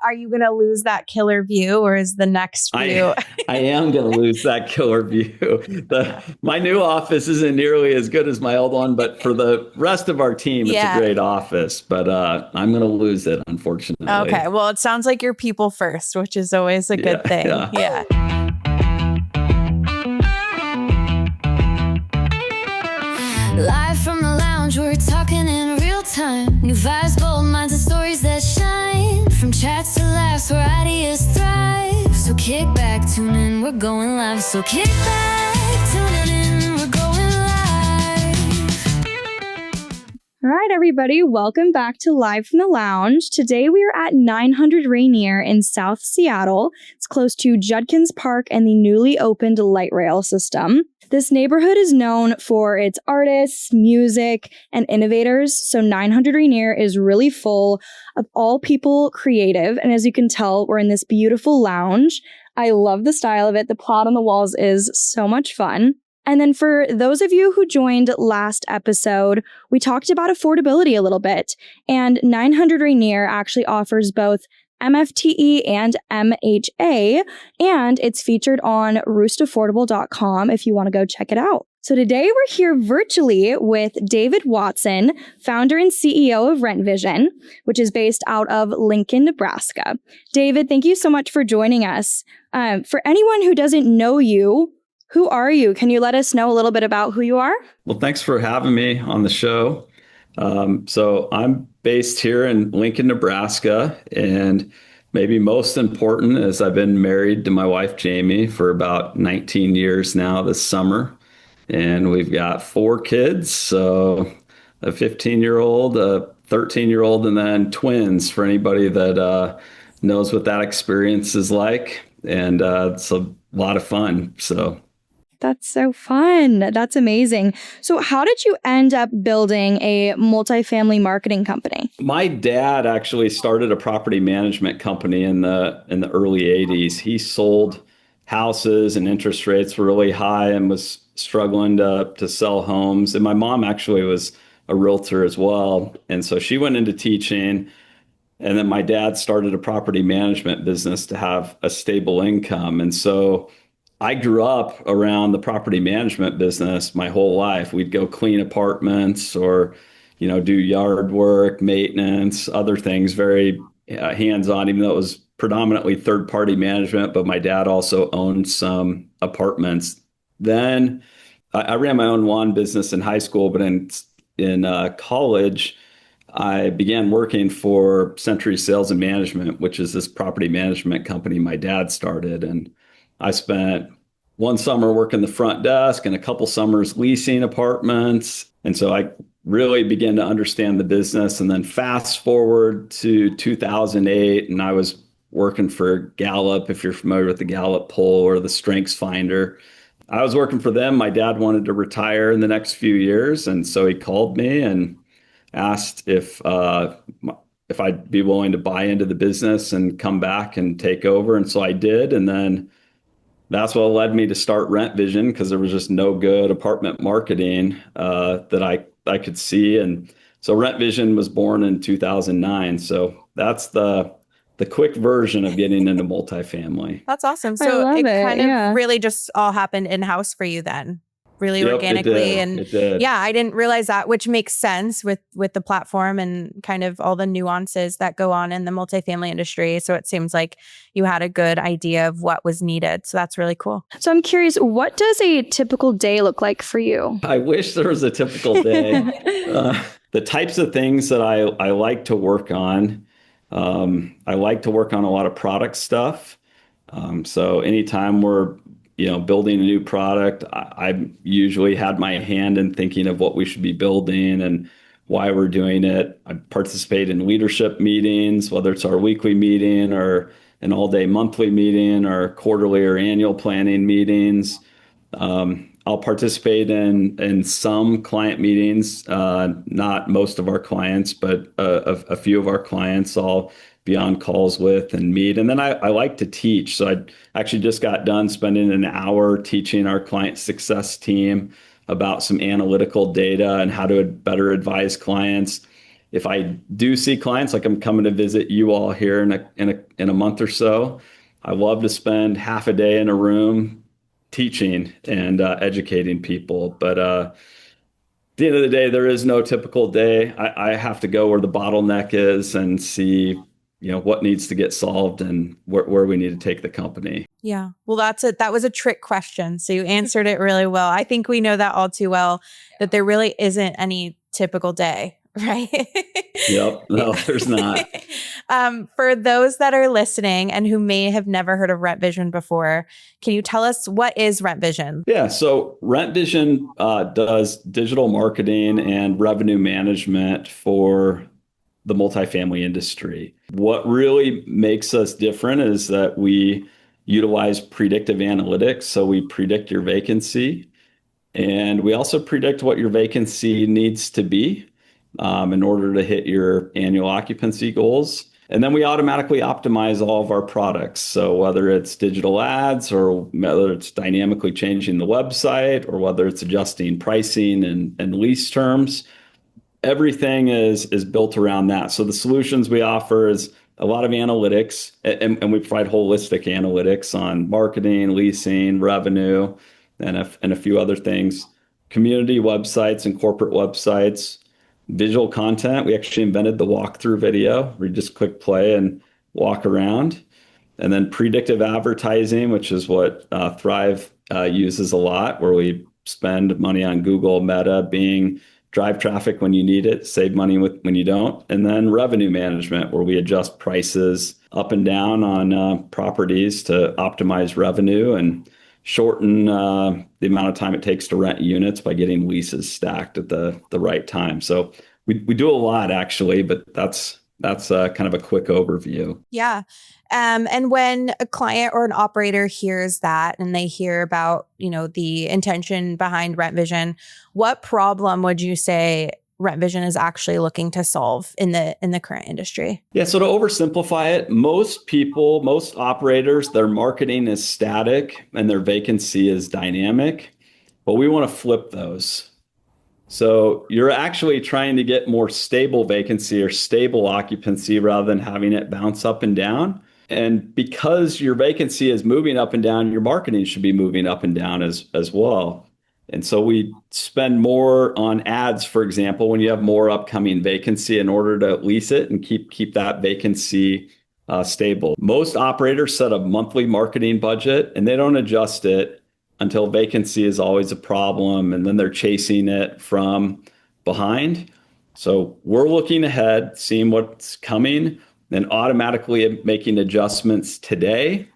Are you going to lose that killer view, or is the next view? I am going to lose that killer view. My new office isn't nearly as good as my old one, but for the rest of our team, it's a great office. But I'm going to lose it, unfortunately. Okay. Well, it sounds like you're people first, which is always a good thing. Yeah. Live from the lounge, we're talking in real time. New vibes, bold minds, and stories that shine. From chats to laughs, where ideas thrive. So kick back, tune in, we're going live. So kick back, tune in, we're going live. All right, everybody, welcome back to Live from the Lounge. Today we are at 900 Rainier in South Seattle. It's close to Judkins Park and the newly opened light rail system. This neighborhood is known for its artists, music, and innovators, so 900 Rainier is really full of all people creative, and as you can tell, we're in this beautiful lounge. I love the style of it. The plot on the walls is so much fun. And then for those of you who joined last episode, we talked about affordability a little bit, and 900 Rainier actually offers both MFTE and MHA, and it's featured on roostaffordable.com if you want to go check it out. So today we're here virtually with David Watson, founder and CEO of RentVision, which is based out of Lincoln, Nebraska. David, thank you so much for joining us. For anyone who doesn't know you, who are you? Can you let us know a little bit about who you are? Well, thanks for having me on the show. So I'm based here in Lincoln, Nebraska, and maybe most important is I've been married to my wife, Jamie, for about 19 years now this summer. And we've got 4 kids, so a 15-year-old, a 13-year-old, and then twins for anybody that knows what that experience is like. And it's a lot of fun. So that's so fun. That's amazing. So how did you end up building a multifamily marketing company? My dad actually started a property management company in the early 80s. He sold houses and interest rates were really high and was struggling to sell homes. And my mom actually was a realtor as well. And so she went into teaching. And then my dad started a property management business to have a stable income. And so I grew up around the property management business my whole life. We'd go clean apartments or, do yard work, maintenance, other things, very hands-on, even though it was predominantly third-party management. But my dad also owned some apartments. Then I ran my own lawn business in high school, but in college, I began working for Century Sales and Management, which is this property management company my dad started. And I spent one summer working the front desk and a couple summers leasing apartments. And so I really began to understand the business. And then fast forward to 2008, and I was working for Gallup, if you're familiar with the Gallup poll or the Strengths Finder. I was working for them. My dad wanted to retire in the next few years. And so he called me and asked if I'd be willing to buy into the business and come back and take over. And so I did. And then that's what led me to start RentVision, because there was just no good apartment marketing that I could see. And so RentVision was born in 2009. So that's the quick version of getting into multifamily. That's awesome. So it kind of really just all happened in-house for you then. Really organically. It did. Yeah, I didn't realize that, which makes sense with the platform and kind of all the nuances that go on in the multifamily industry. So it seems like you had a good idea of what was needed. So that's really cool. So I'm curious, what does a typical day look like for you? I wish there was a typical day. The types of things that I like to work on, I like to work on a lot of product stuff. So anytime we're building a new product, I usually had my hand in thinking of what we should be building and why we're doing it. I participate in leadership meetings, whether it's our weekly meeting or an all-day monthly meeting or quarterly or annual planning meetings. I'll participate in some client meetings, not most of our clients, but a few of our clients I'll be on calls with and meet. And then I like to teach. So I actually just got done spending an hour teaching our client success team about some analytical data and how to better advise clients. if I do see clients, like I'm coming to visit you all here in a month or so, I love to spend half a day in a room teaching and educating people. But at the end of the day, there is no typical day. I have to go where the bottleneck is and see, what needs to get solved and where we need to take the company. Yeah. Well, that was a trick question. So you answered it really well. I think we know that all too well, that there really isn't any typical day, right? Yep. No, there's not. For those that are listening and who may have never heard of RentVision before, can you tell us what is RentVision? Yeah. So RentVision does digital marketing and revenue management for the multifamily industry. What really makes us different is that we utilize predictive analytics. So we predict your vacancy, and we also predict what your vacancy needs to be in order to hit your annual occupancy goals. And then we automatically optimize all of our products. So whether it's digital ads or whether it's dynamically changing the website or whether it's adjusting pricing and lease terms, everything is built around that. So the solutions we offer is a lot of analytics, and we provide holistic analytics on marketing, leasing, revenue, and a few other things. Community websites and corporate websites, visual content. We actually invented the walkthrough video where you just click play and walk around. And then predictive advertising, which is what Thrive uses a lot, where we spend money on Google, Meta, Bing, drive traffic when you need it, save money when you don't. And then revenue management, where we adjust prices up and down on properties to optimize revenue and shorten the amount of time it takes to rent units by getting leases stacked at the right time. So we do a lot, actually, but that's kind of a quick overview. Yeah. And when a client or an operator hears that and they hear about, the intention behind RentVision, what problem would you say RentVision is actually looking to solve in the current industry? Yeah, so to oversimplify it, most operators, their marketing is static and their vacancy is dynamic, but we want to flip those. So you're actually trying to get more stable vacancy or stable occupancy rather than having it bounce up and down. And because your vacancy is moving up and down, your marketing should be moving up and down as well. And so we spend more on ads, for example, when you have more upcoming vacancy in order to lease it and keep that vacancy stable. Most operators set a monthly marketing budget and they don't adjust it until vacancy is always a problem, and then they're chasing it from behind. So we're looking ahead, seeing what's coming, and automatically making adjustments today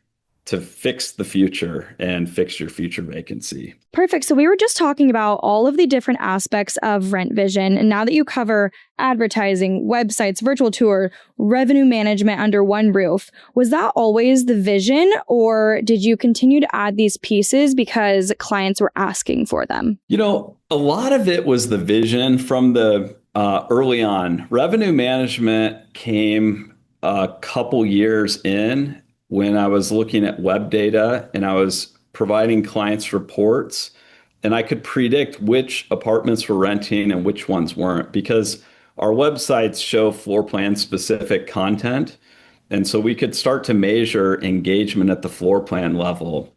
to fix the future and fix your future vacancy. Perfect. So we were just talking about all of the different aspects of RentVision. And now that you cover advertising, websites, virtual tour, revenue management under one roof, was that always the vision, or did you continue to add these pieces because clients were asking for them? A lot of it was the vision from the early on. Revenue management came a couple years in when I was looking at web data and I was providing clients reports, and I could predict which apartments were renting and which ones weren't, because our websites show floor plan specific content. And so we could start to measure engagement at the floor plan level.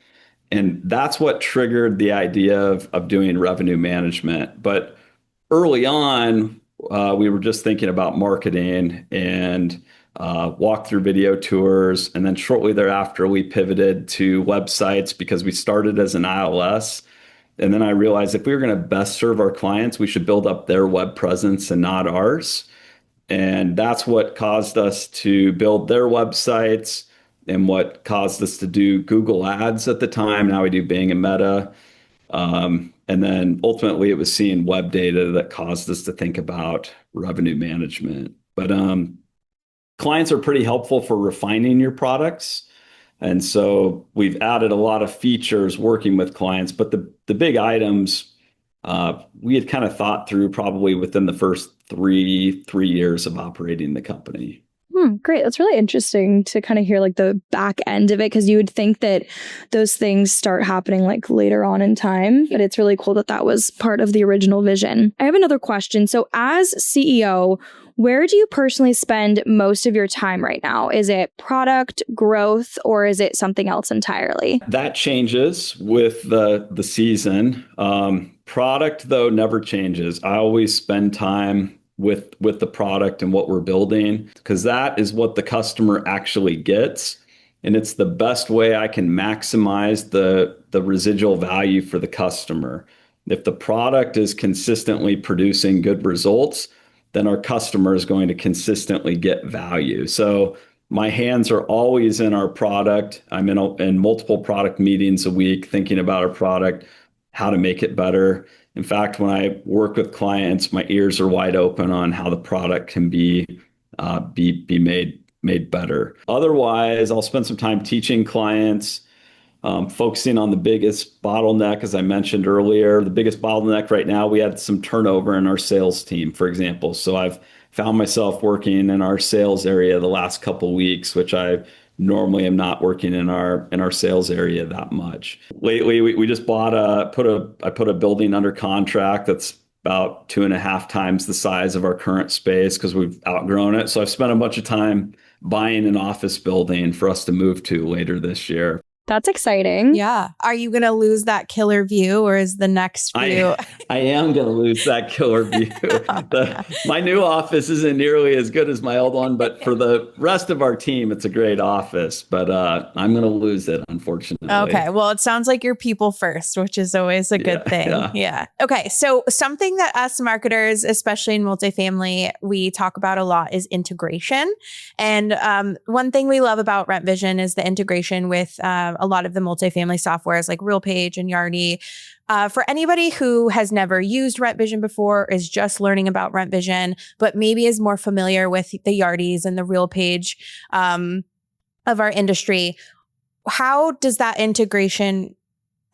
And that's what triggered the idea of doing revenue management. But early on, we were just thinking about marketing and walkthrough video tours. And then shortly thereafter, we pivoted to websites because we started as an ILS. And then I realized if we were going to best serve our clients, we should build up their web presence and not ours. And that's what caused us to build their websites and what caused us to do Google Ads at the time. Now we do Bing and Meta. And then ultimately it was seeing web data that caused us to think about revenue management. But clients are pretty helpful for refining your products. And so we've added a lot of features working with clients, but the big items we had kind of thought through probably within the first three years of operating the company. Great. That's really interesting to kind of hear like the back end of it, because you would think that those things start happening like later on in time, but it's really cool that that was part of the original vision. I have another question. So as CEO, Where do you personally spend most of your time right now? Is it product growth or is it something else entirely? That changes with the season. Product, though, never changes. I always spend time with the product and what we're building, because that is what the customer actually gets. And it's the best way I can maximize the residual value for the customer. If the product is consistently producing good results, then our customer is going to consistently get value. So my hands are always in our product. I'm in multiple product meetings a week thinking about our product, how to make it better. In fact, when I work with clients, my ears are wide open on how the product can be made better. Otherwise, I'll spend some time teaching clients, focusing on the biggest bottleneck, as I mentioned earlier. The biggest bottleneck right now, we had some turnover in our sales team, for example. So I've found myself working in our sales area the last couple of weeks, which I normally am not working in our sales area that much. Lately, we just I put a building under contract that's about 2.5 times the size of our current space because we've outgrown it. So I've spent a bunch of time buying an office building for us to move to later this year. That's exciting. Yeah. Are you going to lose that killer view, or is the next view? I am going to lose that killer view. My new office isn't nearly as good as my old one, but for the rest of our team, it's a great office. But I'm going to lose it, unfortunately. Okay. Well, it sounds like you're people first, which is always a good thing. Yeah. Okay. So something that us marketers, especially in multifamily, we talk about a lot is integration. And one thing we love about RentVision is the integration with a lot of the multifamily softwares like RealPage and Yardi. For anybody who has never used RentVision before, is just learning about RentVision, but maybe is more familiar with the Yardis and the RealPage of our industry, how does that integration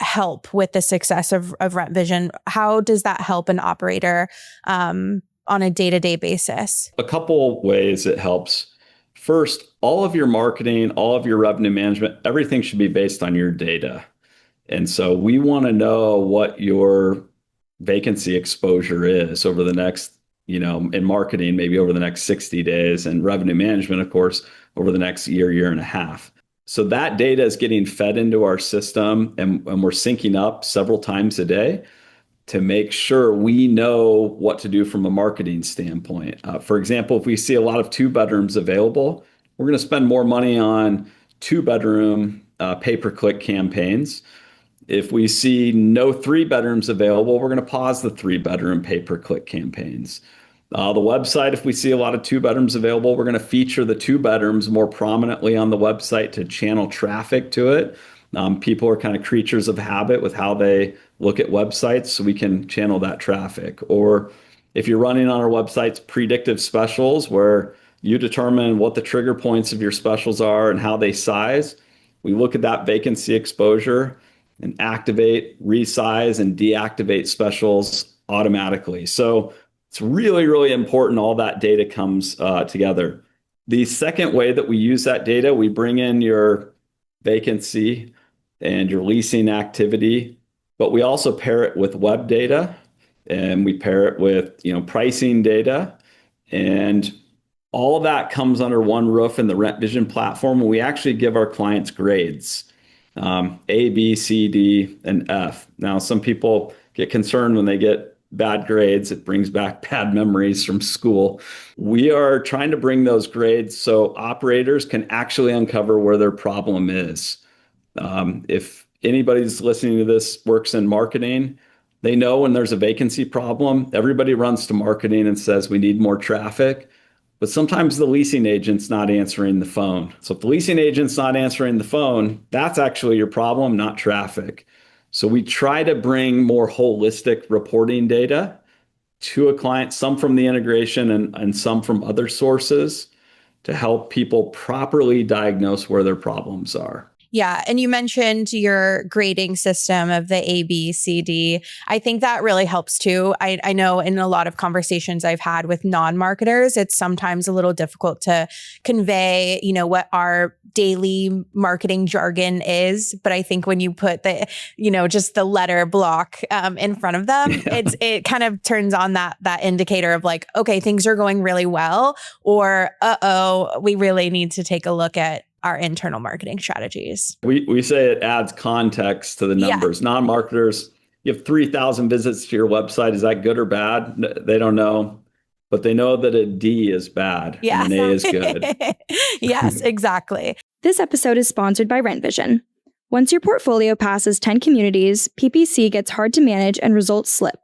help with the success of RentVision? How does that help an operator on a day-to-day basis? A couple ways it helps. First, all of your marketing, all of your revenue management, everything should be based on your data. And so we want to know what your vacancy exposure is over the next, in marketing, maybe over the next 60 days, and revenue management, of course, over the next year and a half. So that data is getting fed into our system, and we're syncing up several times a day to make sure we know what to do from a marketing standpoint. For example, if we see a lot of 2-bedrooms available, we're going to spend more money on 2-bedroom pay-per-click campaigns. If we see no 3-bedrooms available, we're going to pause the 3-bedroom pay-per-click campaigns. The website, if we see a lot of 2-bedrooms available, we're going to feature the 2-bedrooms more prominently on the website to channel traffic to it. People are kind of creatures of habit with how they look at websites, so we can channel that traffic. Or if you're running on our websites predictive specials where you determine what the trigger points of your specials are and how they size, we look at that vacancy exposure and activate, resize, and deactivate specials automatically. So it's really, really important all that data comes together. The second way that we use that data, we bring in your vacancy and your leasing activity, but we also pair it with web data, and we pair it with pricing data, and all of that comes under one roof in the RentVision platform, and we actually give our clients grades, A, B, C, D, and F. Now, some people get concerned when they get bad grades. It brings back bad memories from school. We are trying to bring those grades so operators can actually uncover where their problem is. If anybody's listening to this works in marketing, they know when there's a vacancy problem, everybody runs to marketing and says, we need more traffic. But sometimes the leasing agent's not answering the phone. So if the leasing agent's not answering the phone, that's actually your problem, not traffic. So we try to bring more holistic reporting data to a client, some from the integration and some from other sources, to help people properly diagnose where their problems are. Yeah. And you mentioned your grading system of the A, B, C, D. I think that really helps too. I know in a lot of conversations I've had with non-marketers, it's sometimes a little difficult to convey, what our daily marketing jargon is. But I think when you put the, just the letter block in front of them, it kind of turns on that indicator of like, okay, things are going really well, or we really need to take a look at our internal marketing strategies. We say it adds context to the numbers. Yeah. Non-marketers, you have 3,000 visits to your website. Is that good or bad? They don't know, but they know that a D is bad and an A is good. Yes, exactly. This episode is sponsored by RentVision. Once your portfolio passes 10 communities, PPC gets hard to manage and results slip.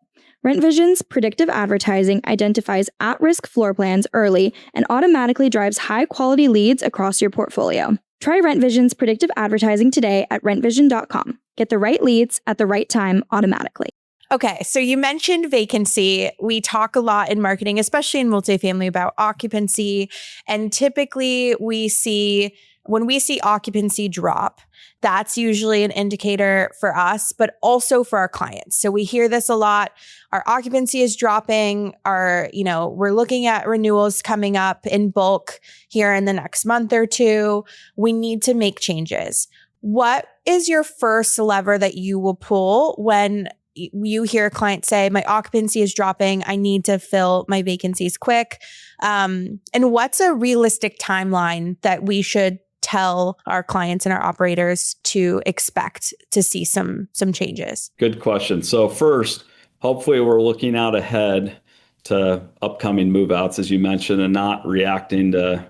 RentVision's predictive advertising identifies at-risk floor plans early and automatically drives high-quality leads across your portfolio. Try RentVision's predictive advertising today at rentvision.com. Get the right leads at the right time automatically. Okay, so you mentioned vacancy. We talk a lot in marketing, especially in multifamily, about occupancy. And typically when we see occupancy drop, that's usually an indicator for us, but also for our clients. So we hear this a lot. Our occupancy is dropping. We're looking at renewals coming up in bulk here in the next month or two. We need to make changes. What is your first lever that you will pull when you hear a client say, my occupancy is dropping, I need to fill my vacancies quick? And what's a realistic timeline that we should tell our clients and our operators to expect to see some changes? Good question. So first, hopefully we're looking out ahead to upcoming move-outs, as you mentioned, and not reacting to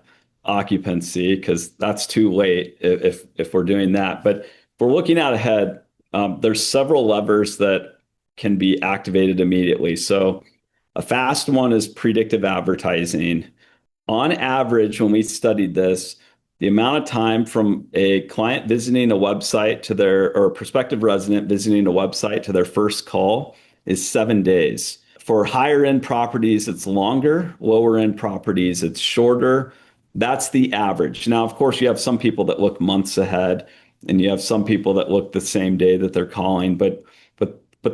occupancy, because that's too late if we're doing that. But if we're looking out ahead, there's several levers that can be activated immediately. So a fast one is predictive advertising. On average, when we studied this, the amount of time from a client visiting a website or a prospective resident visiting a website to their first call is 7 days. For higher end properties, it's longer. Lower end properties, it's shorter. That's the average. Now, of course, you have some people that look months ahead, and you have some people that look the same day that they're calling, but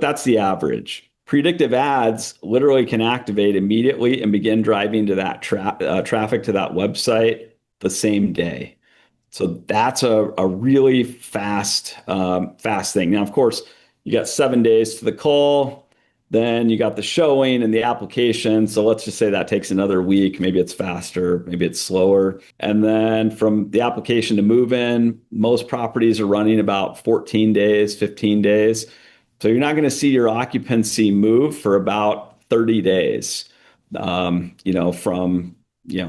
that's the average. Predictive ads literally can activate immediately and begin driving to that traffic to that website the same day. So that's a really fast thing. Now, of course, you got 7 days to the call, then you got the showing and the application. So let's just say that takes another week. Maybe it's faster, maybe it's slower. And then from the application to move in, most properties are running about 14 days, 15 days. So you're not going to see your occupancy move for about 30 days, from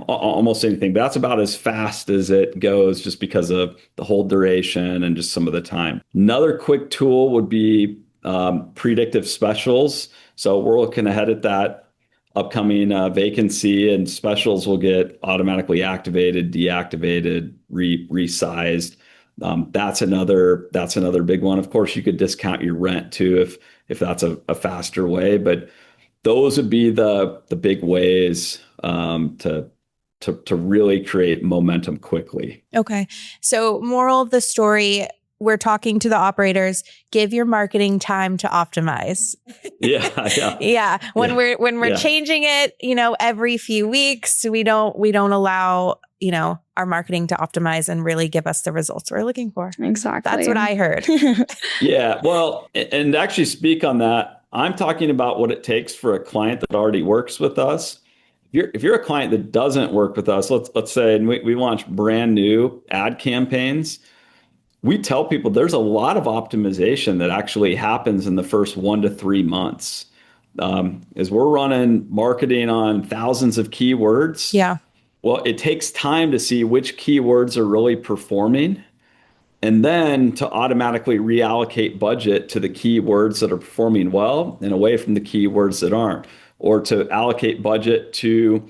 almost anything. But that's about as fast as it goes, just because of the whole duration and just some of the time. Another quick tool would be predictive specials. So we're looking ahead at that upcoming vacancy, and specials will get automatically activated, deactivated, resized. That's another big one. Of course, you could discount your rent too if that's a faster way, but those would be the big ways to really create momentum quickly. Okay. So moral of the story, we're talking to the operators, give your marketing time to optimize. Yeah. When we're changing it, every few weeks, we don't allow, our marketing to optimize and really give us the results we're looking for. Exactly. That's what I heard. Yeah. Well, and actually speak on that, I'm talking about what it takes for a client that already works with us. If you're a client that doesn't work with us, let's say, and we launch brand new ad campaigns, we tell people there's a lot of optimization that actually happens in the first 1 to 3 months. As we're running marketing on thousands of keywords. Yeah. Well, it takes time to see which keywords are really performing, and then to automatically reallocate budget to the keywords that are performing well and away from the keywords that aren't, or to allocate budget to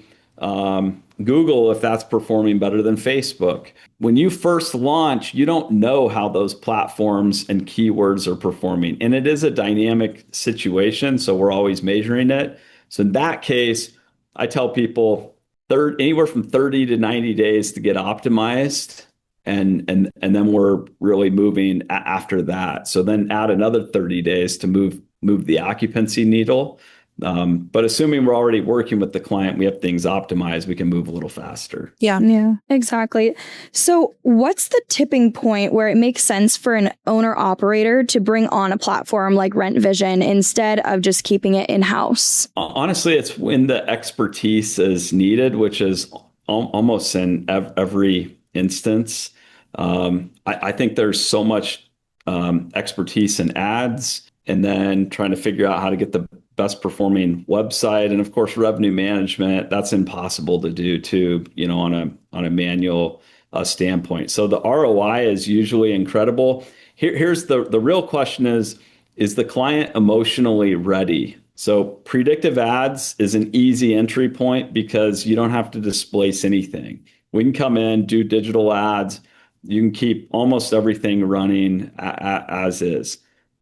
Google if that's performing better than Facebook. When you first launch, you don't know how those platforms and keywords are performing. And it is a dynamic situation, so we're always measuring it. So in that case, I tell people anywhere from 30 to 90 days to get optimized. and then we're really moving after that. So then add another 30 days to move the occupancy needle. But assuming we're already working with the client, we have things optimized, we can move a little faster. Yeah, exactly. So what's the tipping point where it makes sense for an owner operator to bring on a platform like RentVision instead of just keeping it in-house? Honestly, it's when the expertise is needed, which is almost in every instance. I think there's so much expertise in ads, and then trying to figure out how to get the best performing website, and of course revenue management. That's impossible to do too, on a manual standpoint. So the ROI is usually incredible. Here's the real question: is the client emotionally ready? So predictive ads is an easy entry point because you don't have to displace anything. We can come in, do digital ads. You can keep almost everything running as is.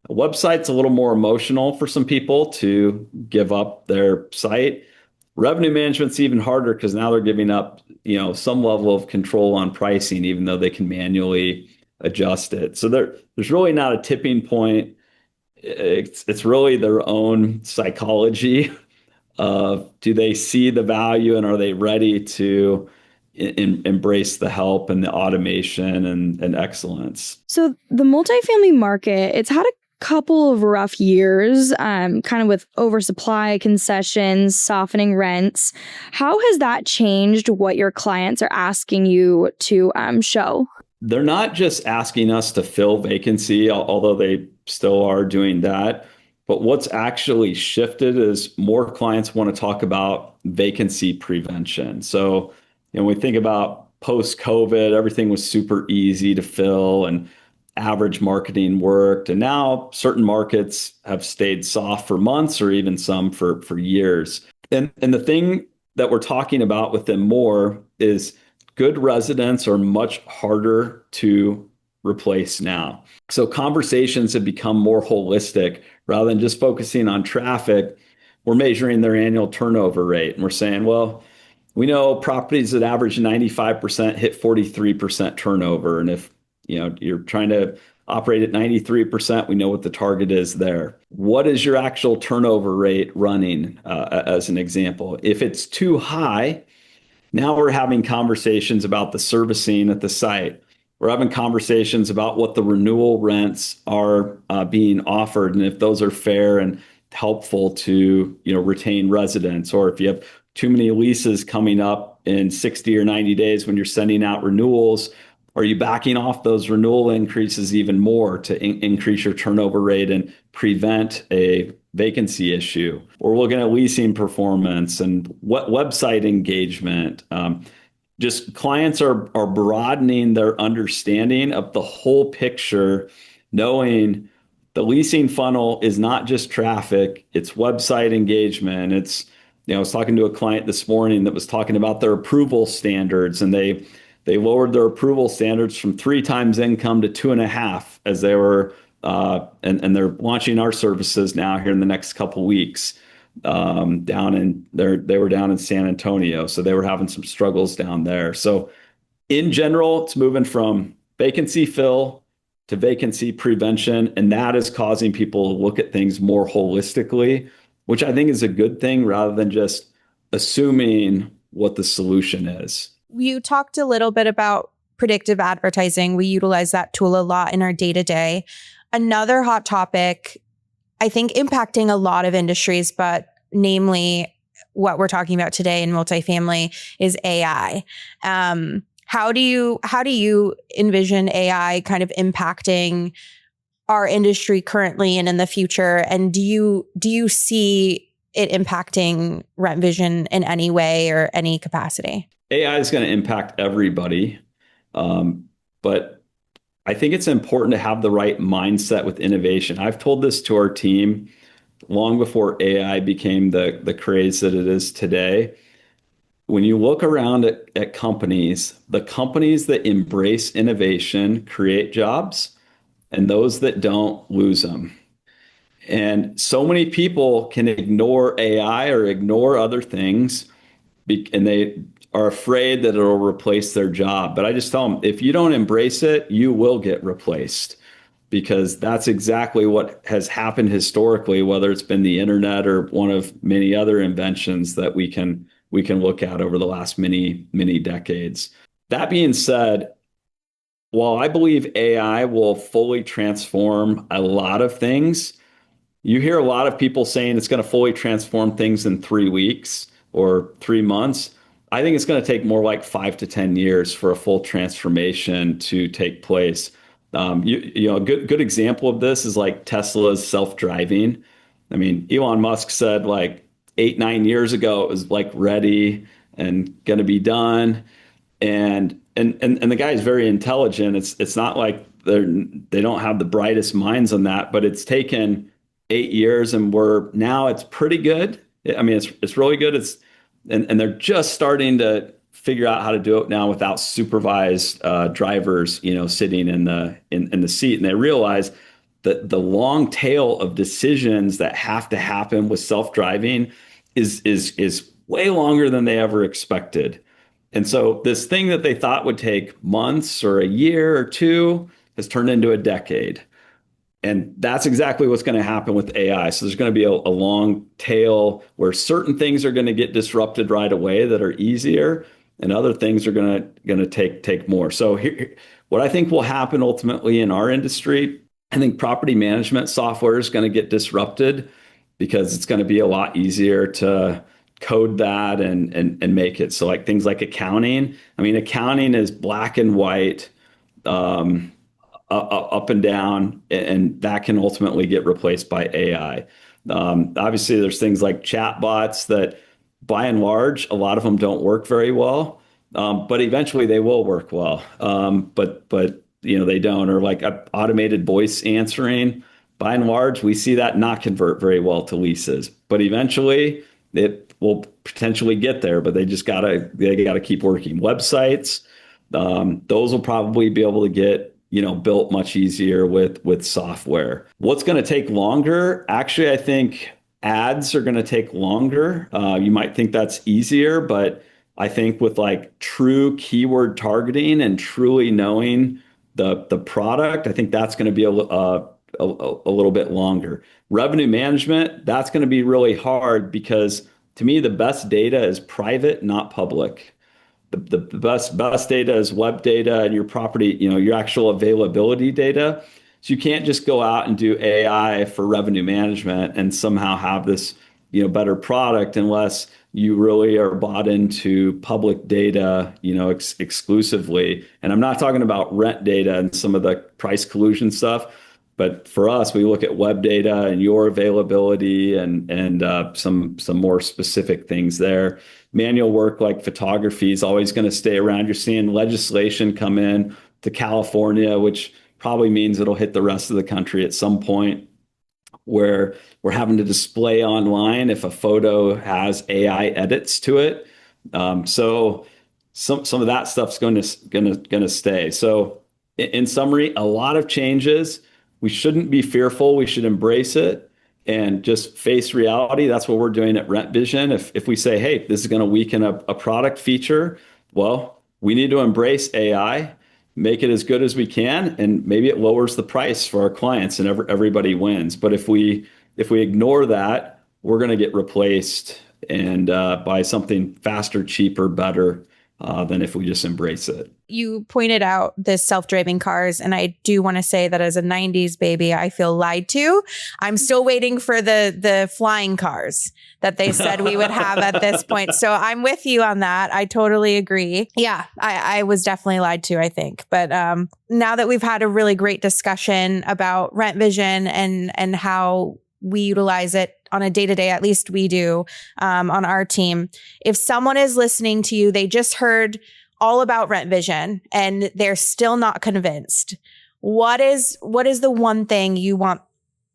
A website's a little more emotional for some people to give up their site. Revenue management's even harder because now they're giving up, some level of control on pricing, even though they can manually adjust it. So there's really not a tipping point. It's really their own psychology of, do they see the value and are they ready to embrace the help and the automation and excellence? So the multifamily market, it's had a couple of rough years, kind of with oversupply, concessions, softening rents. How has that changed what your clients are asking you to show? They're not just asking us to fill vacancy, although they still are doing that. But what's actually shifted is more clients want to talk about vacancy prevention. So, we think about post-COVID, everything was super easy to fill and average marketing worked. And now certain markets have stayed soft for months or even some for years. And the thing that we're talking about with them more is good residents are much harder to replace now. So conversations have become more holistic. Rather than just focusing on traffic, we're measuring their annual turnover rate. And we're saying, well, we know properties that average 95% hit 43% turnover. And if you're trying to operate at 93%, we know what the target is there. What is your actual turnover rate running, as an example? If it's too high, now we're having conversations about the servicing at the site. We're having conversations about what the renewal rents are being offered, and if those are fair and helpful to retain residents, or if you have too many leases coming up in 60 or 90 days when you're sending out renewals, are you backing off those renewal increases even more to increase your turnover rate and prevent a vacancy issue? Or we're looking at leasing performance and what website engagement. Just clients are broadening their understanding of the whole picture, knowing the leasing funnel is not just traffic, it's website engagement. It's, I was talking to a client this morning that was talking about their approval standards, and they lowered their approval standards from 3 times income to 2.5 as they were, and they're launching our services now here in the next couple weeks. They were down in San Antonio, so they were having some struggles down there. So in general, it's moving from vacancy fill to vacancy prevention, and that is causing people to look at things more holistically, which I think is a good thing rather than just assuming what the solution is. You talked a little bit about predictive advertising. We utilize that tool a lot in our day-to-day. Another hot topic, I think impacting a lot of industries, but namely what we're talking about today in multifamily, is AI. How do you envision AI kind of impacting our industry currently and in the future? And do you see it impacting RentVision in any way or any capacity? AI is going to impact everybody, but I think it's important to have the right mindset with innovation. I've told this to our team long before AI became the craze that it is today. When you look around at companies, the companies that embrace innovation create jobs, and those that don't lose them. And so many people can ignore AI or ignore other things, and they are afraid that it'll replace their job. But I just tell them, if you don't embrace it, you will get replaced, because that's exactly what has happened historically, whether it's been the internet or one of many other inventions that we can look at over the last many decades. That being said, while I believe AI will fully transform a lot of things, you hear a lot of people saying it's going to fully transform things in 3 weeks or 3 months. I think it's going to take more like 5 to 10 years for a full transformation to take place. A good example of this is like Tesla's self-driving. I mean, Elon Musk said like 8, 9 years ago it was like ready and going to be done, and the guy is very intelligent. It's not like they don't have the brightest minds on that, but it's taken 8 years, and it's pretty good. I mean, it's really good. And they're just starting to figure out how to do it now without supervised drivers, sitting in the seat. And they realize that the long tail of decisions that have to happen with self-driving is way longer than they ever expected. And so this thing that they thought would take months or a year or two has turned into a decade. And that's exactly what's going to happen with AI. So there's going to be a long tail where certain things are going to get disrupted right away that are easier, and other things are going to take more. So what I think will happen ultimately in our industry, I think property management software is going to get disrupted, because it's going to be a lot easier to code that and make it. So like things like accounting. I mean, accounting is black and white, up and down, and that can ultimately get replaced by AI. Obviously, there's things like chatbots that, by and large, a lot of them don't work very well, but eventually they will work well. But they don't. Or like automated voice answering. By and large, we see that not convert very well to leases, but eventually it will potentially get there. But they gotta keep working. Websites, those will probably be able to get built much easier with software. What's going to take longer? Actually, I think ads are going to take longer. You might think that's easier, but I think with like true keyword targeting and truly knowing the product, I think that's going to be a little bit longer. Revenue management, that's going to be really hard, because to me, the best data is private, not public. The best data is web data and your property, your actual availability data. So you can't just go out and do AI for revenue management and somehow have this, better product, unless you really are bought into public data, exclusively. And I'm not talking about rent data and some of the price collusion stuff, but for us, we look at web data and your availability and some more specific things there. Manual work like photography is always going to stay around. You're seeing legislation come in to California, which probably means it'll hit the rest of the country at some point, where we're having to display online if a photo has AI edits to it. So some of that stuff's going to stay. So in summary, a lot of changes. We shouldn't be fearful. We should embrace it and just face reality. That's what we're doing at RentVision. If we say, hey, this is going to weaken a product feature, well, we need to embrace AI, make it as good as we can, and maybe it lowers the price for our clients and everybody wins. But if we ignore that, we're going to get replaced and by something faster, cheaper, better than if we just embrace it. You pointed out this self-driving cars, and I do want to say that as a 90s baby, I feel lied to. I'm still waiting for the flying cars that they said we would have at this point. So I'm with you on that. I totally agree. Yeah, I was definitely lied to, I think. But now that we've had a really great discussion about RentVision and how we utilize it on a day-to-day, at least we do on our team. If someone is listening to you, they just heard all about RentVision and they're still not convinced, what is the one thing you want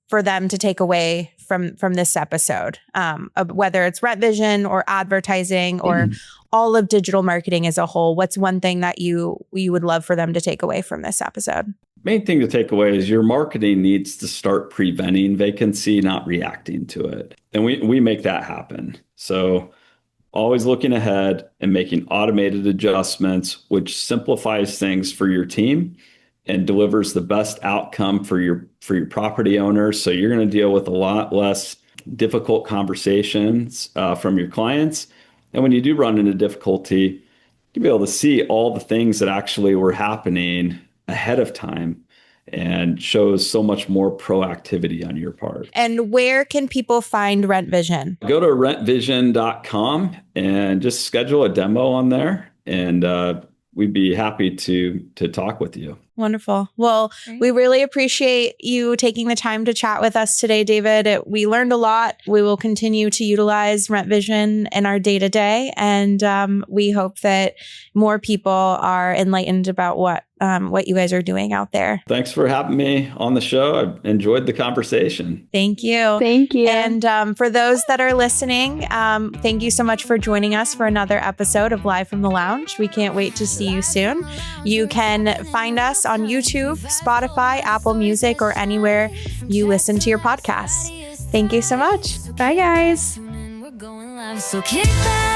for them to take away from this episode, whether it's RentVision or advertising or all of digital marketing as a whole? What's one thing that you would love for them to take away from this episode? Main thing to take away is your marketing needs to start preventing vacancy, not reacting to it. And we make that happen. So always looking ahead and making automated adjustments, which simplifies things for your team and delivers the best outcome for your property owners. So you're going to deal with a lot less difficult conversations from your clients. And when you do run into difficulty, you'll be able to see all the things that actually were happening ahead of time, and shows so much more proactivity on your part. And where can people find RentVision? Go to rentvision.com and just schedule a demo on there, and we'd be happy to talk with you. Wonderful. Well, we really appreciate you taking the time to chat with us today, David. We learned a lot. We will continue to utilize RentVision in our day-to-day, and we hope that more people are enlightened about what you guys are doing out there. Thanks for having me on the show. I've enjoyed the conversation. Thank you. Thank you. And for those that are listening, thank you so much for joining us for another episode of Live from the Lounge. We can't wait to see you soon. You can find us on YouTube, Spotify, Apple Music, or anywhere you listen to your podcasts. Thank you so much. Bye, guys. We're going live, so kick back.